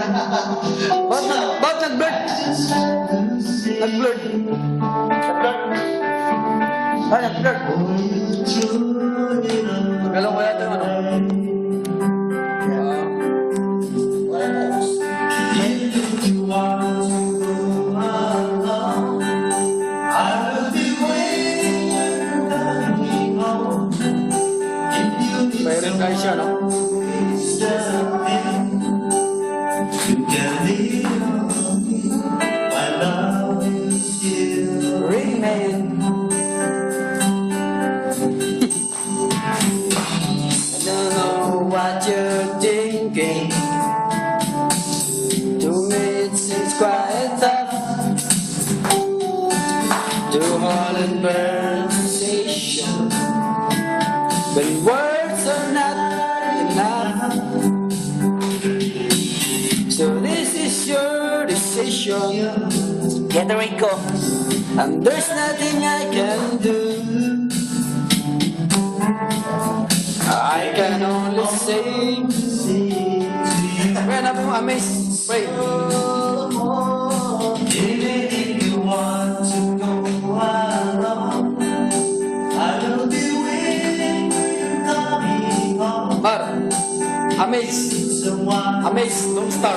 Ba't nag-blurt? Nag-blurt. Ah, nag-blurt. Galaw ko yata yung ano. Mayroon guys siya, no? Remain. I don't know what you're thinking. To me it seems quite tough to hold a conversation when words are not enough. So this is your decision. Get the Rico. And there's nothing I can do. I can only say when I'm amazed. Pray. Even if you want to go along, I will be waiting for you coming home. Mar, amazed. Someone Amazed, Lone Star.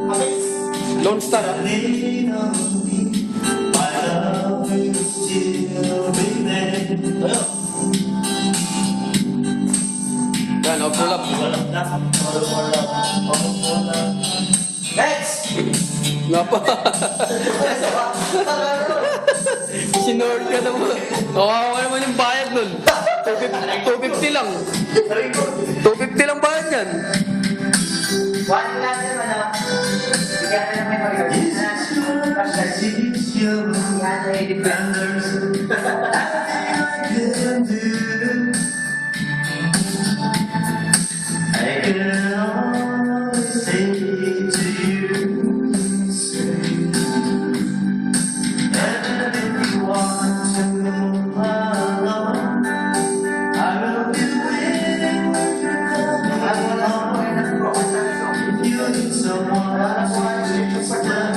Amazed, Lone Star. lean on me. My love will still remain. Yan, o, pull up. Next! Nga pa. Sinord ka naman. Kawawa ka naman yung bayad nun. 250 lang. 250 lang bayad yan. One lang naman na. Bigyan na naman yung This is your life, this is your life. yan ay There's nothing I can do. I can always say to you, and if you want to go along, I will be waiting when you're coming home. If you need someone to stand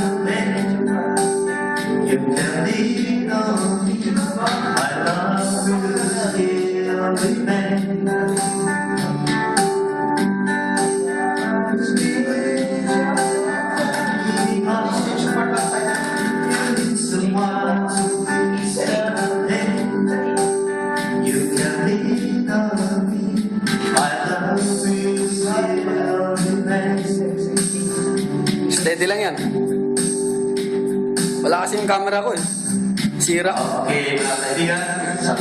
you can lean on me. My love will still remain. Someone to you can lean on me. My love will still remain. Steady lang yan. Wala kasi yung camera ko eh. Sira. Okay, mga kaibigan, sa